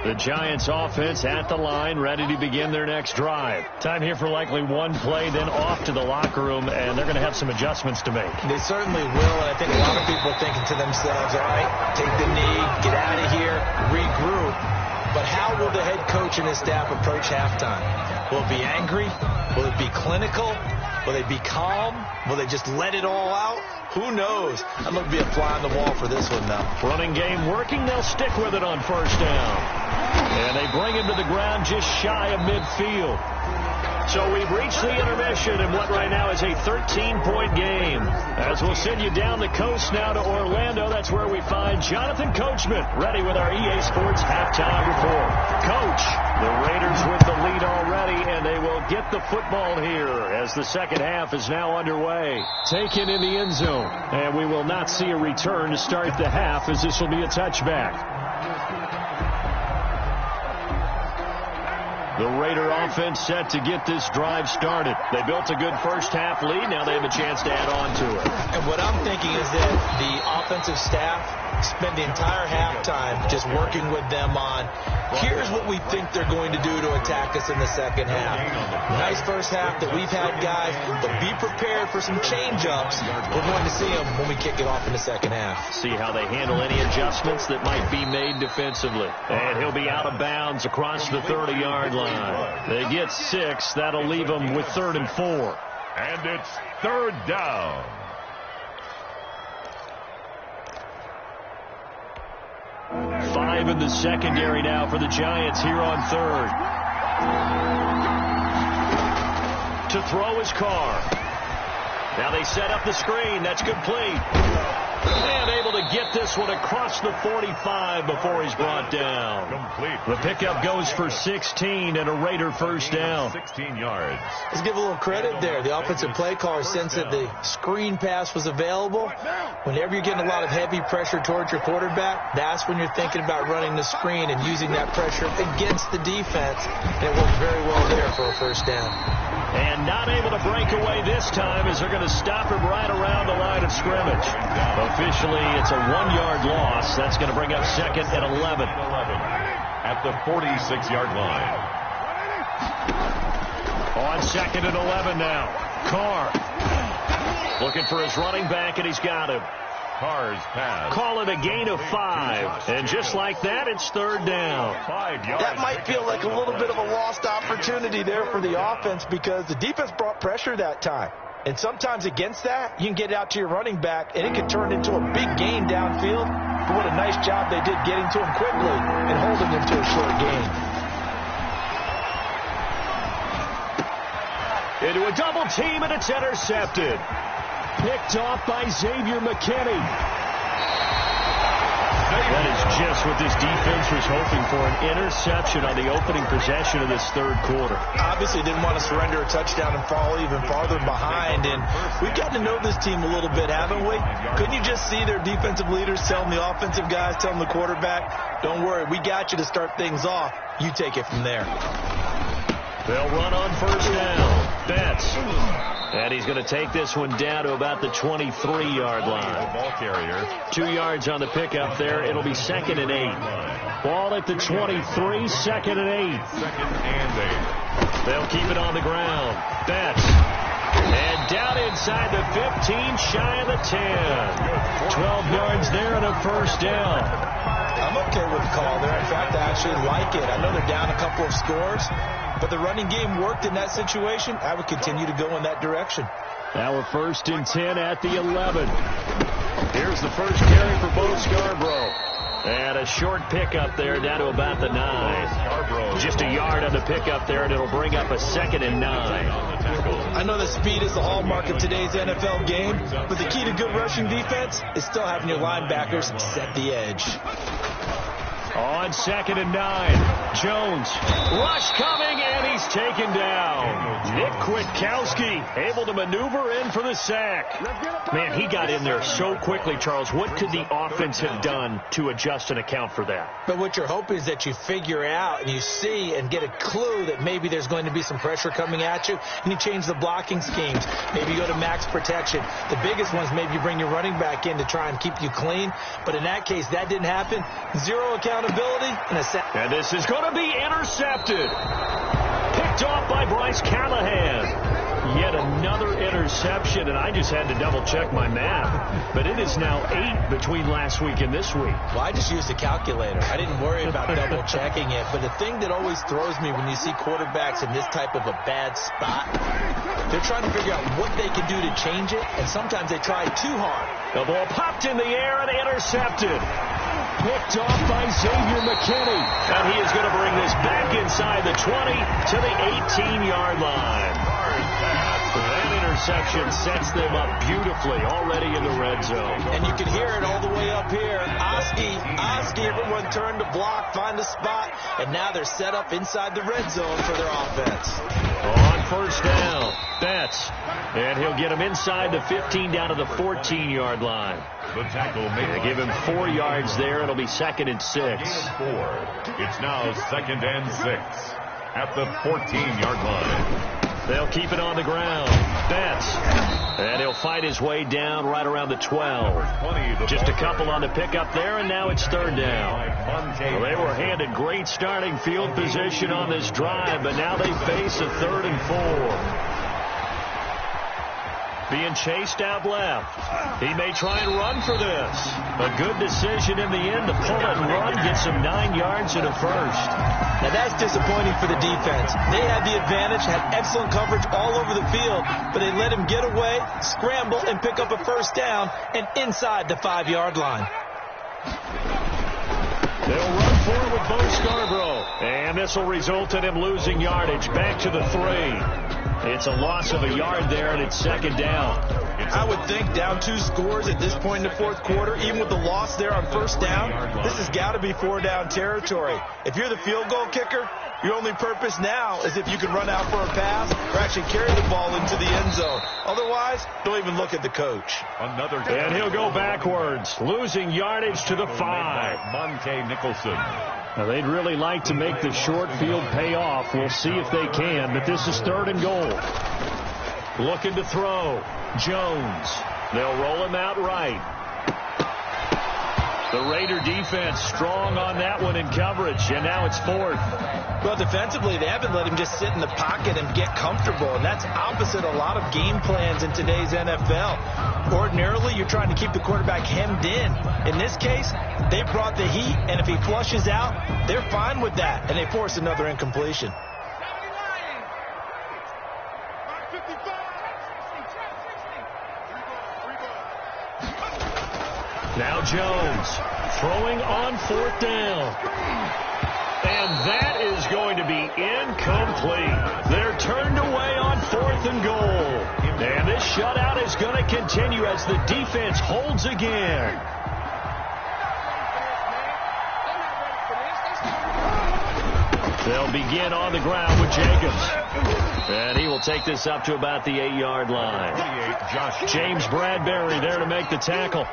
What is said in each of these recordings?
The Giants offense at the line, ready to begin their next drive. Time here for likely one play, then off to the locker room, and they're going to have some adjustments to make. They certainly will, and I think a lot of people are thinking to themselves, all right, take the knee, get out of here, regroup. But how will the head coach and his staff approach halftime? Will it be angry? Will it be clinical? Will they be calm? Will they just let it all out? Who knows? I'm going to be a fly on the wall for this one, though. Running game working. They'll stick with it on first down. And they bring him to the ground just shy of midfield. So we've reached the intermission in what right now is a 13-point game. As we'll send you down the coast now to Orlando, that's where we find Jonathan Coachman ready with our EA Sports halftime report. Coach, the Raiders with the lead already, and they will get the football here as the second half is now underway. Taken in the end zone, and we will not see a return to start the half as this will be a touchback. The Raider offense set to get this drive started. They built a good first half lead. Now they have a chance to add on to it. And what I'm thinking is that the offensive staff spend the entire halftime just working with them on, here's what we think they're going to do to attack us in the second half. Nice first half that we've had, guys, but be prepared for some change-ups. We're going to see them when we kick it off in the second half. See how they handle any adjustments that might be made defensively. And he'll be out of bounds across the 30-yard line. They get 6. That'll leave them with 3rd and 4. And it's 3rd down. Five in the secondary now for the Giants here on 3rd. To throw his Carr. Now they set up the screen. That's complete. And able to get this one across the 45 before he's brought down. Complete. The pickup goes for 16 and a Raider first down. 16 yards. Let's give a little credit there. The offensive play caller sensed that the screen pass was available. Whenever you're getting a lot of heavy pressure towards your quarterback, that's when you're thinking about running the screen and using that pressure against the defense. And it worked very well there for a first down. And not able to break away this time as they're going to stop him right around the line of scrimmage. Officially, it's a 1-yard loss. That's going to bring up 2nd and 11. At the 46-yard line. On 2nd and 11 now. Carr looking for his running back, and he's got him. Carr's pass. Call it a gain of 5. And just like that, it's 3rd down. 5 yards. That might feel like a little bit of a lost opportunity there for the offense because the defense brought pressure that time. And sometimes against that, you can get out to your running back, and it can turn into a big gain downfield. But what a nice job they did getting to him quickly and holding him to a short gain. Into a double team, and it's intercepted. Picked off by Xavier McKinney. That is just what this defense was hoping for, an interception on the opening possession of this 3rd quarter. Obviously didn't want to surrender a touchdown and fall even farther behind, and we've gotten to know this team a little bit, haven't we? Couldn't you just see their defensive leaders telling the offensive guys, telling the quarterback, don't worry, we got you to start things off. You take it from there. They'll run on first down. Betts. And he's going to take this one down to about the 23-yard line. Ball carrier. 2 yards on the pickup there. It'll be 2nd and 8. Ball at the 23, 2nd and 8. 2nd and 8. They'll keep it on the ground. Betts. And down inside the 15, shy of the 10. 12 yards there and a first down. I'm okay with the call there. In fact, I actually like it. I know they're down a couple of scores, but the running game worked in that situation. I would continue to go in that direction. Now we're 1st and 10 at the 11. Here's the first carry for Bo Scarborough. And a short pickup there down to about the 9. Just a yard on the pickup there, and it'll bring up a 2nd and 9. I know that speed is the hallmark of today's NFL game, but the key to good rushing defense is still having your linebackers set the edge. On 2nd and 9, Jones. Rush coming, and And he's taken down. Nick Kwiatkowski able to maneuver in for the sack. Man, he got in there so quickly, Charles. What could the offense have done to adjust and account for that? But what you're hoping is that you figure out and you see and get a clue that maybe there's going to be some pressure coming at you, and you change the blocking schemes. Maybe you go to max protection. The biggest ones, maybe you bring your running back in to try and keep you clean. But in that case, that didn't happen. Zero accountability and a sack. And this is going to be intercepted. Picked off by Bryce Callahan. Yet another interception, and I just had to double-check my math. But it is now 8 between last week and this week. Well, I just used a calculator. I didn't worry about double-checking it. But the thing that always throws me when you see quarterbacks in this type of a bad spot, they're trying to figure out what they can do to change it, and sometimes they try too hard. The ball popped in the air and intercepted. Picked off by Xavier McKinney. And he is going to bring this back inside the 20 to the 18-yard line. That interception sets them up beautifully already in the red zone. And you can hear it all the way up here. Oski, everyone turned to block, find a spot, and now they're set up inside the red zone for their offense. On first down, Betts. And he'll get him inside the 15 down to the 14-yard line. The tackle made. Give him 4 yards there. It'll be 2nd and 6. It's now 2nd and 6 at the 14-yard line. They'll keep it on the ground. Betts. And he'll fight his way down right around the 12. Just a couple on the pickup there, and now it's 3rd down. Well, they were handed great starting field position on this drive, but now they face a 3rd and 4. Being chased out left. He may try and run for this. A good decision in the end to pull it and run, gets him 9 yards and a first. Now that's disappointing for the defense. They had the advantage, had excellent coverage all over the field, but they let him get away, scramble, and pick up a first down and inside the 5-yard line. They'll run for it with Bo Scarborough. And this will result in him losing yardage back to the 3. It's a loss of a yard there, and it's 2nd down. I would think down 2 scores at this point in the 4th quarter, even with the loss there on first down, this has got to be 4-down territory. If you're the field goal kicker, your only purpose now is if you can run out for a pass or actually carry the ball into the end zone. Otherwise, don't even look at the coach. And he'll go backwards, losing yardage to the 5. Monte Nicholson. Now, they'd really like to make the short field pay off. We'll see if they can, but this is 3rd and goal. Looking to throw. Jones. They'll roll him out right. The Raider defense strong on that one in coverage, and now it's 4th. Well, defensively, they haven't let him just sit in the pocket and get comfortable, and that's opposite a lot of game plans in today's NFL. Ordinarily, you're trying to keep the quarterback hemmed in. In this case, they brought the heat, and if he flushes out, they're fine with that, and they force another incompletion. Now Jones throwing on 4th down. And that is going to be incomplete. They're turned away on 4th and goal. And this shutout is going to continue as the defense holds again. They'll begin on the ground with Jacobs. And he will take this up to about the 8-yard line. James Bradbury there to make the tackle.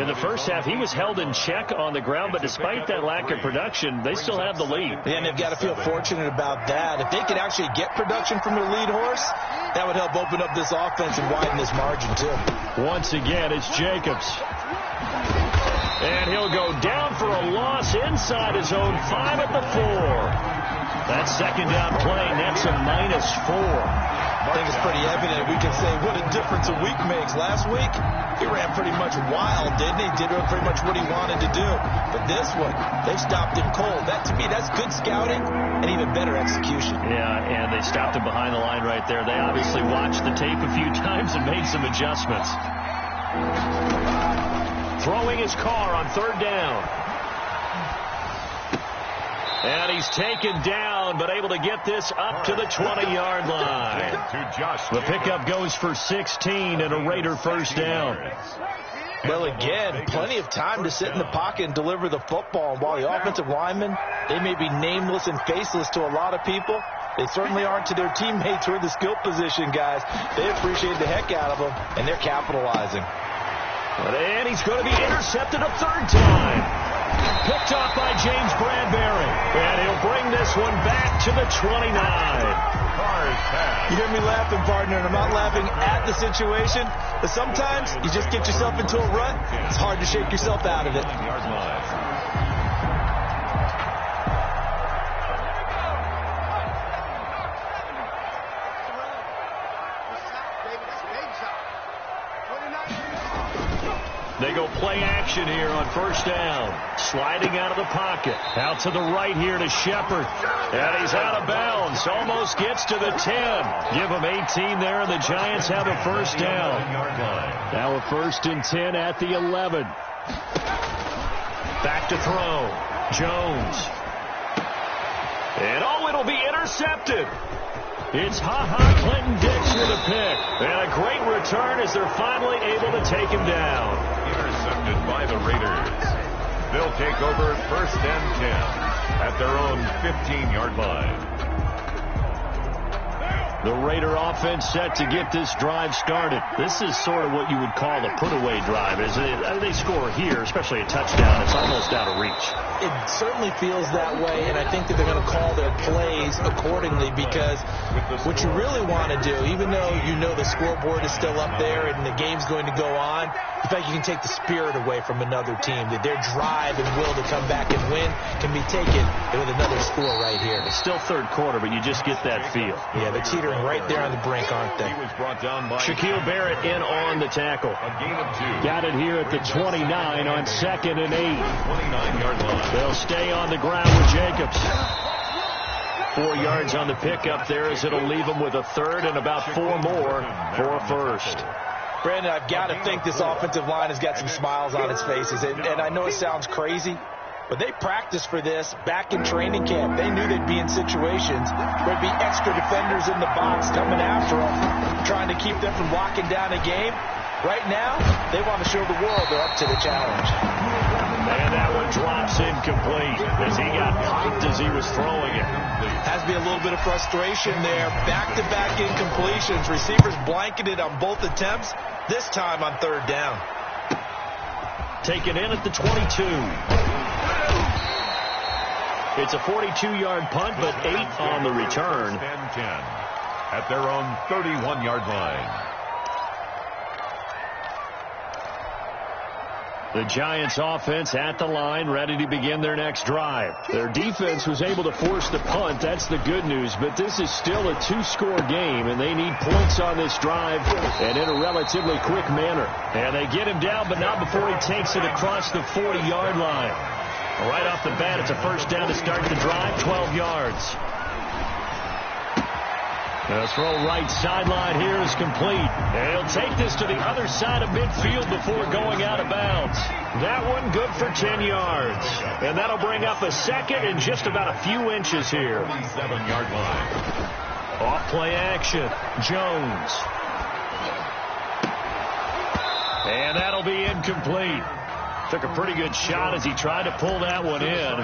In the first half, he was held in check on the ground, but despite that lack of production, they still have the lead. Yeah, and they've got to feel fortunate about that. If they could actually get production from their lead horse, that would help open up this offense and widen this margin, too. Once again, it's Jacobs. And he'll go down for a loss inside his own 5 at the 4. That 2nd down play nets a -4. I think it's pretty evident. We can say what a difference a week makes. Last week, he ran pretty much wild, didn't he? Did pretty much what he wanted to do. But this one, they stopped him cold. That, to me, that's good scouting and even better execution. Yeah, and they stopped him behind the line right there. They obviously watched the tape a few times and made some adjustments. Throwing his car on 3rd down. And he's taken down, but able to get this up to the 20-yard line. The pickup goes for 16 and a Raider first down. Well, again, plenty of time to sit in the pocket and deliver the football. While the offensive linemen, they may be nameless and faceless to a lot of people, They certainly aren't to their teammates or the skill position guys. They appreciate the heck out of them, and they're capitalizing. And he's going to be intercepted a third time. Picked off by James Bradbury. And he'll bring this one back to the 29. You hear me laughing, partner, and I'm not laughing at the situation, but sometimes you just get yourself into a rut. It's hard to shake yourself out of it. They go play action here on first down. Sliding out of the pocket. Out to the right here to Shepard. And he's out of bounds. Almost gets to the 10. Give him 18 there, and the Giants have a first down. Now a 1st and 10 at the 11. Back to throw. Jones. And it'll be intercepted. It's Clinton Dix with a pick. And a great return as they're finally able to take him down. Intercepted by the Raiders. They'll take over 1st and 10 at their own 15-yard line. The Raider offense set to get this drive started. This is sort of what you would call a put-away drive. As they score here, especially a touchdown, it's almost out of reach. It certainly feels that way, and I think that they're going to call their plays accordingly, because what you really want to do, even though you know the scoreboard is still up there and the game's going to go on, in fact, you can take the spirit away from another team. That their drive and will to come back and win can be taken with another score right here. It's still third quarter, but you just get that feel. Yeah, they're teetering right there on the brink, aren't they? He was brought down by Shaquille Barrett in on the tackle. a gain of 2. Got it here at the 29 on 2nd and 8. 29-yard line. They'll stay on the ground with Jacobs. 4 yards on the pickup there, as it'll leave them with a 3rd and about 4 more for a 1st. Brandon, I've got to think this offensive line has got some smiles on its faces. And I know it sounds crazy, but they practiced for this back in training camp. They knew they'd be in situations where there'd be extra defenders in the box coming after them, trying to keep them from locking down a game. Right now, they want to show the world they're up to the challenge. And that one drops incomplete as he got popped as he was throwing it. Has to be a little bit of frustration there. Back-to-back incompletions. Receivers blanketed on both attempts, this time on 3rd down. Taken in at the 22. It's a 42-yard punt, but 8 on the return. 10 at their own 31-yard line. The Giants offense at the line, ready to begin their next drive. Their defense was able to force the punt. That's the good news. But this is still a 2-score game, and they need points on this drive and in a relatively quick manner. And they get him down, but not before he takes it across the 40-yard line. Right off the bat, it's a 1st down to start the drive, 12 yards. The throw right sideline here is complete. And he'll take this to the other side of midfield before going out of bounds. That one good for 10 yards. And that'll bring up a 2nd and just about a few inches here. 7-yard line. Off play action. Jones. And that'll be incomplete. Took a pretty good shot as he tried to pull that one in.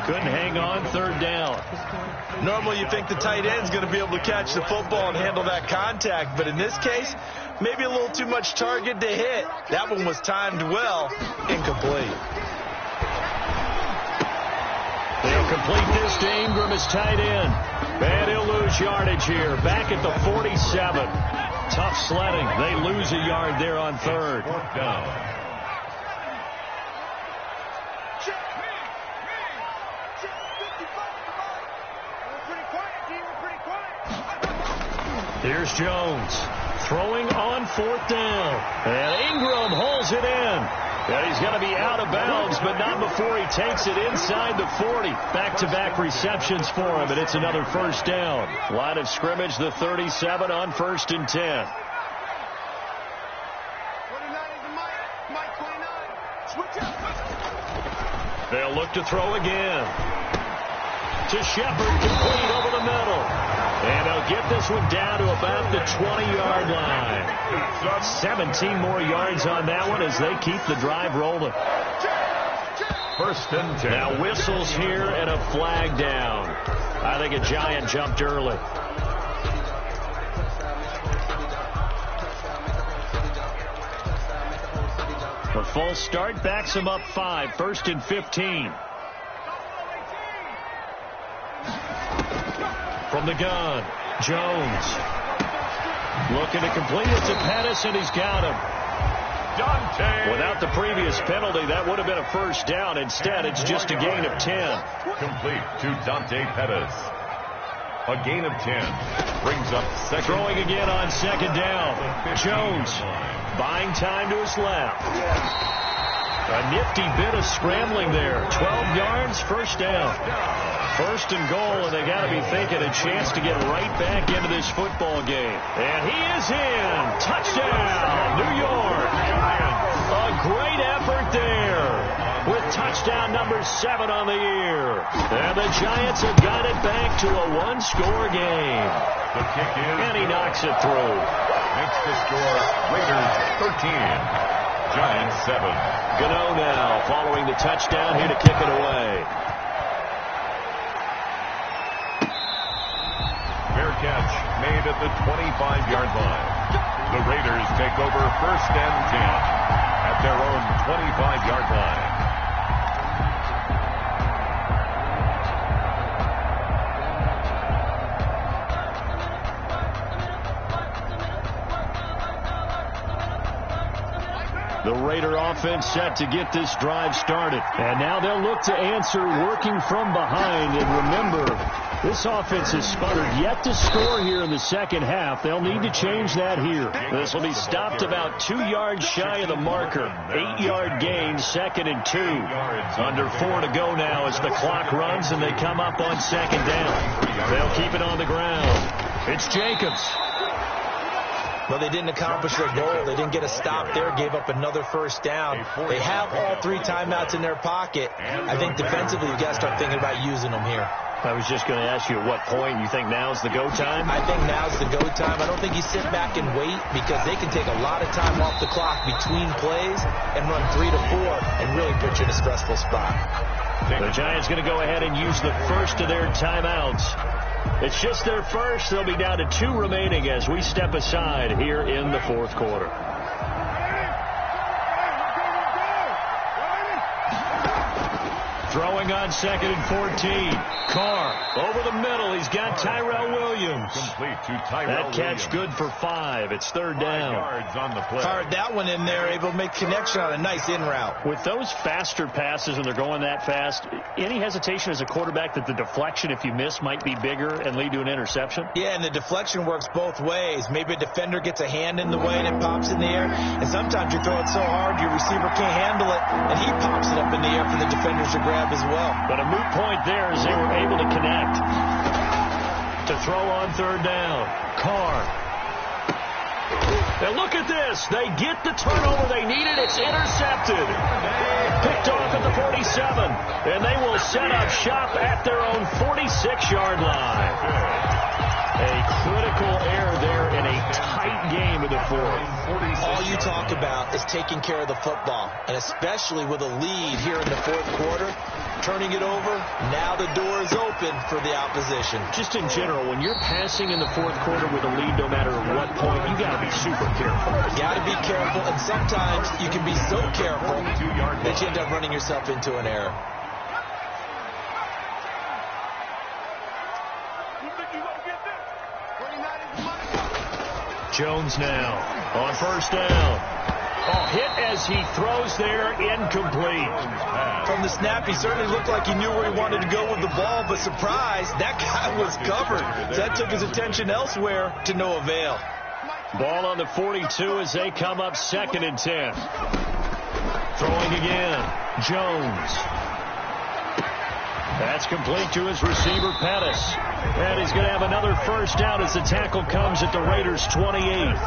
Couldn't hang on, 3rd down. Normally you think the tight end's going to be able to catch the football and handle that contact, but in this case, maybe a little too much target to hit. That one was timed well. Incomplete. They'll complete this to Ingram as tight end. And he'll lose yardage here. Back at the 47. Tough sledding. They lose a yard there on 3rd. 4th down. Here's Jones throwing on 4th down. And Ingram holds it in. And he's going to be out of bounds, but not before he takes it inside the 40. Back-to-back receptions for him, and it's another 1st down. Line of scrimmage, the 37 on 1st and 10. They'll look to throw again. To Shepard, complete over the middle. And they'll get this one down to about the 20-yard line. 17 more yards on that one as they keep the drive rolling. 1st and 10. Now whistles here and a flag down. I think a Giant jumped early. The false start backs him up 5, 1st and 15. From the gun, Jones. Looking to complete it to Pettis, and he's got him. Dante. Without the previous penalty, that would have been a first down. Instead, it's just a gain of 10. Complete to Dante Pettis. A gain of 10 brings up second. Throwing again on second down. Jones buying time to his left. A nifty bit of scrambling there. 12 yards, first down. 1st and goal, and they got to be thinking a chance to get right back into this football game. And he is in. Touchdown, New York. A great effort there with touchdown number 7 on the year. And the Giants have got it back to a one-score game. The kick is. And he knocks it through. Makes the score Raiders 13. Giants 7. Gano now following the touchdown here to kick it away. Fair catch made at the 25-yard line. The Raiders take over 1st and 10 at their own 25-yard line. The Raider offense set to get this drive started. And now they'll look to answer working from behind. And remember, this offense has sputtered yet to score here in the second half. They'll need to change that here. This will be stopped about 2 yards shy of the marker. 8-yard gain, 2nd and 2. Under 4 to go now as the clock runs and they come up on second down. They'll keep it on the ground. It's Jacobs. Well, they didn't accomplish their goal. They didn't get a stop there, gave up another first down. They have all 3 timeouts in their pocket. I think defensively you've got to start thinking about using them here. I was just going to ask you at what point you think now's the go time? I think now's the go time. I don't think you sit back and wait because they can take a lot of time off the clock between plays and run 3 to 4 and really put you in a stressful spot. The Giants going to go ahead and use the first of their timeouts. It's just their first. They'll be down to 2 remaining as we step aside here in the 4th quarter. Throwing on 2nd and 14. Carr over the middle. He's got Tyrell Williams. Complete to Tyrell That catch Williams. good for 5. It's 3rd down. 5 yards on the play. Hard that one in there, able to make connection on a nice in route. With those faster passes and they're going that fast, any hesitation as a quarterback that the deflection, if you miss, might be bigger and lead to an interception? Yeah, and the deflection works both ways. Maybe a defender gets a hand in the way and it pops in the air. And sometimes you throw it so hard your receiver can't handle it, and he pops it up in the air for the defenders to grab as well. But a moot point there as they were able to connect. To throw on 3rd down. Carr. And look at this. They get the turnover they needed. It's intercepted. Picked off at the 47. And they will set up shop at their own 46-yard line. A critical error there in a tight game in the 4th. All you talk about is taking care of the football, and especially with a lead here in the 4th quarter, turning it over, now the door is open for the opposition. Just in general, when you're passing in the 4th quarter with a lead, no matter what point, you got to be super careful. You got to be careful, and sometimes you can be so careful that you end up running yourself into an error. Jones now on 1st down. Oh, hit as he throws there, incomplete. From the snap, he certainly looked like he knew where he wanted to go with the ball, but surprise, that guy was covered. So that took his attention elsewhere to no avail. Ball on the 42 as they come up 2nd and 10. Throwing again, Jones. That's complete to his receiver, Pettis. And he's going to have another first down as the tackle comes at the Raiders' 28.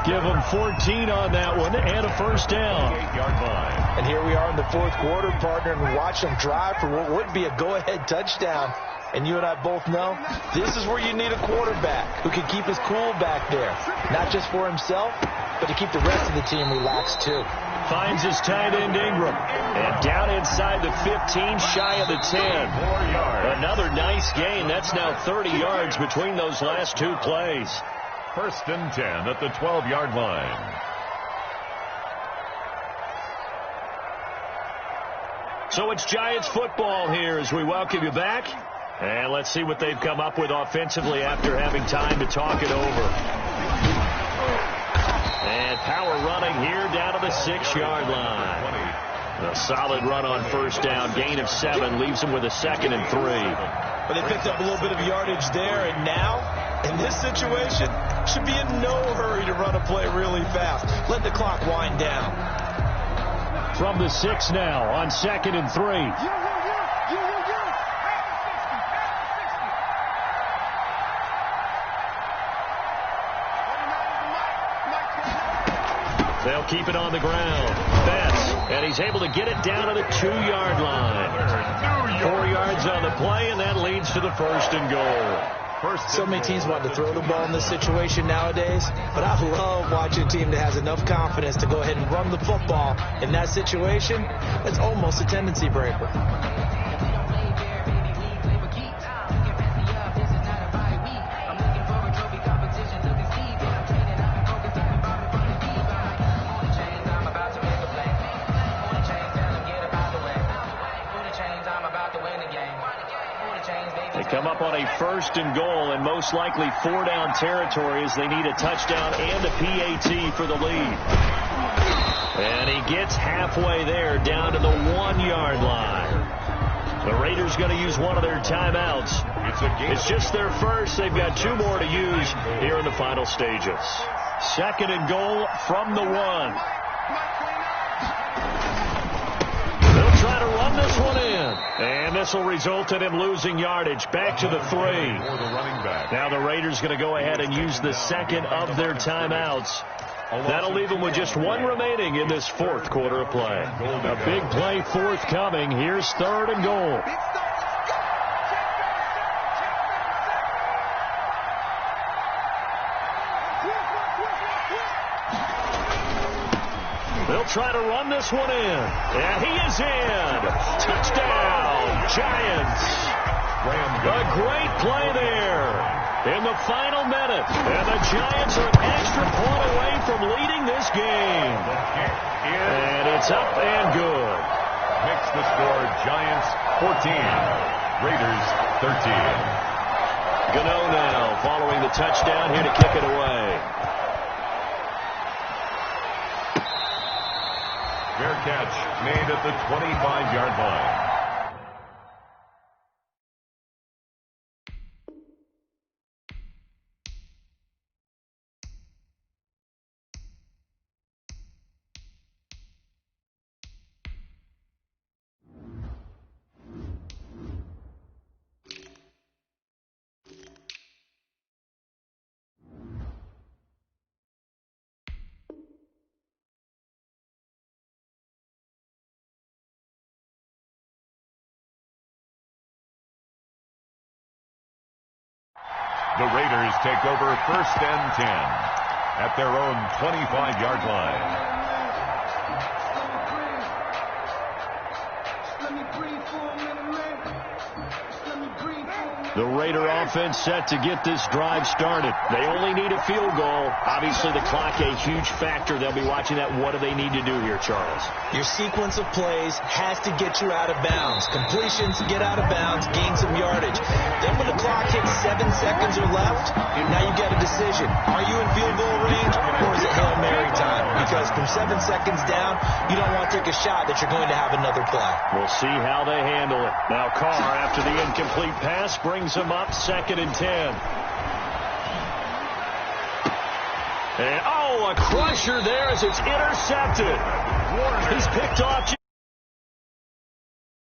Give him 14 on that one and a first down. 8-yard line. And here we are in the 4th quarter, partner, and we watch them drive for what would be a go-ahead touchdown. And you and I both know this is where you need a quarterback who can keep his cool back there, not just for himself, but to keep the rest of the team relaxed too. Finds his tight end Ingram. And down inside the 15, shy of the 10. 4 yards. Another nice gain. That's now 30 yards between those last two plays. 1st and 10 at the 12-yard line. So it's Giants football here as we welcome you back. And let's see what they've come up with offensively after having time to talk it over. And power running here down to the 6-yard line. A solid run on 1st down. Gain of 7 leaves them with a 2nd and 3. But they picked up a little bit of yardage there, and now, in this situation, should be in no hurry to run a play really fast. Let the clock wind down. From the 6 now on 2nd and 3. They'll keep it on the ground. Betts, and he's able to get it down to the 2-yard line. 4 yards on the play, and that leads to the 1st and goal. So many teams want to throw the ball in this situation nowadays, but I love watching a team that has enough confidence to go ahead and run the football. In that situation, it's almost a tendency breaker. Come up on a 1st and goal and most likely 4-down territory as they need a touchdown and a PAT for the lead. And he gets halfway there down to the 1-yard line. The Raiders going to use one of their timeouts. It's just their first. They've got 2 more to use here in the final stages. 2nd and goal from the 1. Try to run this one in. And this will result in him losing yardage. Back to the 3. Now the Raiders going to go ahead and use the 2nd of their timeouts. That'll leave them with just 1 remaining in this 4th quarter of play. A big play forthcoming. Here's 3rd and goal. They'll try to run this one in. And he is in. Touchdown, Giants. A great play there in the final minute. And the Giants are an extra point away from leading this game. And it's up and good. Makes the score Giants 14, Raiders 13. Gano now following the touchdown here to kick it away. Fair catch made at the 25-yard line. The Raiders take over 1st and 10 at their own 25-yard line. The Raider offense set to get this drive started. They only need a field goal. Obviously, the clock a huge factor. They'll be watching that. What do they need to do here, Charles? Your sequence of plays has to get you out of bounds. Completions, get out of bounds, gain some yardage. Then when the clock hits 7 seconds or left, now you get a decision. Are you in field goal range or is it Hail Mary time? Because from 7 seconds down, you don't want to take a shot that you're going to have another play. We'll see how they handle it. Now Carr, after the incomplete pass, brings him up 2nd and 10. And, a crusher there as it's intercepted. He's picked off